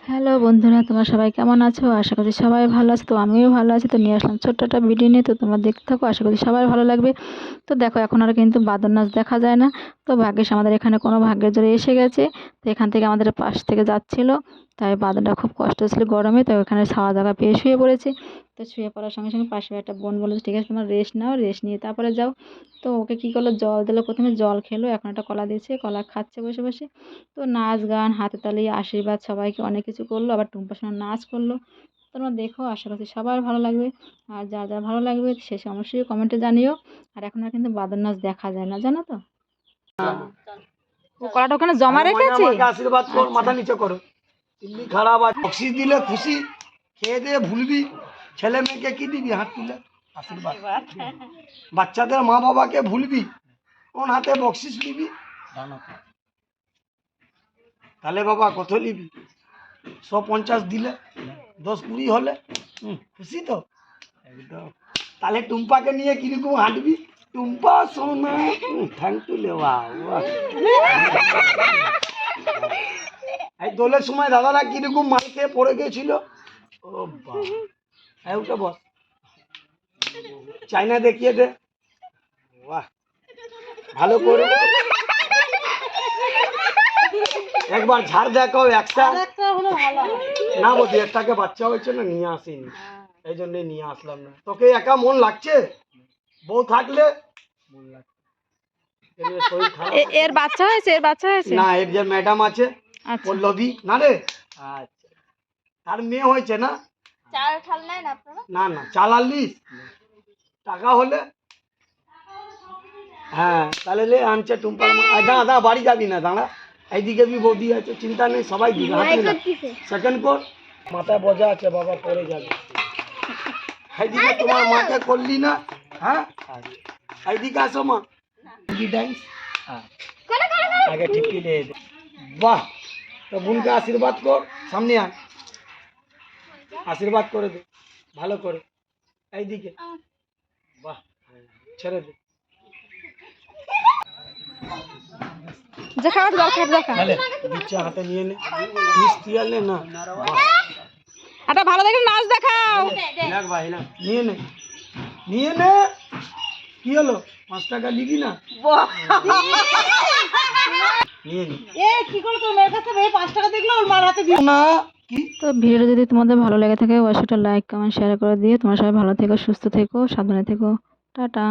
Hello বন্ধুরা, তোমরা সবাই কেমন আছো? আশা করি সবাই ভালো আছো। তো আমিও ভালো আছি। তো নিয়ে আসলাম ছোট্ট একটা ভিডিও নিয়ে। তো তোমরা দেখতে থাকো, আশা করি সবাই ভালো লাগবে। তো দেখো, এখন আর কিন্তু বাদর নাচ দেখা যায় না। তো ভাগ্যিস আমাদের এখানে কোনো ভাগ্যের জোরে এসে গেছে। তো এখান থেকে আমাদের পাশ থেকে যাচ্ছিল, তাই বাদরটা খুব কষ্ট ছিল গরমে। তো ওখানে ছাওয়া জায়গা পেয়ে শুয়ে পড়েছে। তো শুয়ে পড়ার সঙ্গে সঙ্গে পাশে একটা বোন বলেছে, ঠিক আছে তোমার রেস্ট নাও, রেস্ট নিয়ে তারপরে যাও। তো ওকে কী করলো, জল দিলো, প্রথমে জল খেলো, এখন একটা কলা দিয়েছে, কলা খাচ্ছে বসে বসে। তো নাচ গান, হাতে তালি, আশীর্বাদ, সবাইকে অনেক কিছু করলো, আবার টুম্পার সঙ্গে নাচ করলো। তোমরা দেখো, আশা করছি সবার ভালো লাগবে। আর যার যার ভালো লাগবে শেষে অবশ্যই কমেন্টে জানিও। আর এখন আর কিন্তু বাদর নাচ দেখা যায় না, জানো তো। ও কলাটা ওখানে জমা রেখেছে। আশীর্বাদ কর, মাথা নিচে করো। ইল্লি খারাপ আছে, বকশিস দিলে খুশি, খেয়ে দিয়ে ভুলবি। ছেলে মেয়েকে কি দিবি? হাত তুলে আশীর্বাদ। বাচ্চাদের মা বাবাকে ভুলবি, কোন হাতে বকশিস নিবি? তাহলে বাবা কত নিবি? 150 দিলে 10-20 হলে খুশি তো একদম। তাহলে টুম্পাকে নিয়ে কিরকম হাঁটবি? টুম্পা সোনা, থ্যাংক ইউ লেওয়া। এই দোলের সময় দাদারা কিরকম মাল খেয়ে পড়ে গেছিল। ও বাবা, উঠে বস, চাইনা দেখিয়ে দে। বাহ, ভালো করে একবার ঝাড় দেখাও একটা। না বলছি, একটাকে বাচ্চা হয়েছে না, নিয়ে আসিনি, এই জন্যই নিয়ে আসলাম না। তোকে একা মন লাগছে? বউ থাকলে মন লাগছে। এর বাচ্চা হয়েছে, এর বাচ্চা হয়েছে না, এর যে ম্যাডাম আছে পল্লবী, না রে, আচ্ছা, তার মেয়ে হয়েছে না? চাল ঠাল নাই না আপনারা? না না, চালালিস টাকা হলে হ্যাঁ, তাহলে লে আনছে টুম্পার মা। দাঁড়া, বাড়ি যাবি না, দাঁড়া, এইদিকে বি বৌদি আছে, চিন্তা নেই, সবাই দিবে। সেকেন্ড কর, মাথায় বোঝা আছে, বাবা পড়ে যাবে। এইদিকে তোমার মাকে করলি না? হ্যাঁ, এইদিকে আসো মা, আগে ঠিকই লে। বাহ, তো বোনকে আশীর্বাদ কর, সামনে আয়, আশীর্বাদ করে দে ভালো করে। এইদিকে বাহ, ছেড়ে দে। হাতে নিয়ে নে, মিষ্টি আনলে না, একটা ভালো দেখে নাচ দেখাও। নিয়ে নে, নিয়ে নে। কি হলো, 5 টাকা নিবি না? নিয়ে নে। তো ভিডিওটা যদি তোমাদের ভালো লেগে থাকে অবশ্যই একটা লাইক, কমেন্ট, শেয়ার করে দিয়ে তোমরা সবাই ভালো থেকো, সুস্থ থেকো, সাবধানে থেকো। টাটা।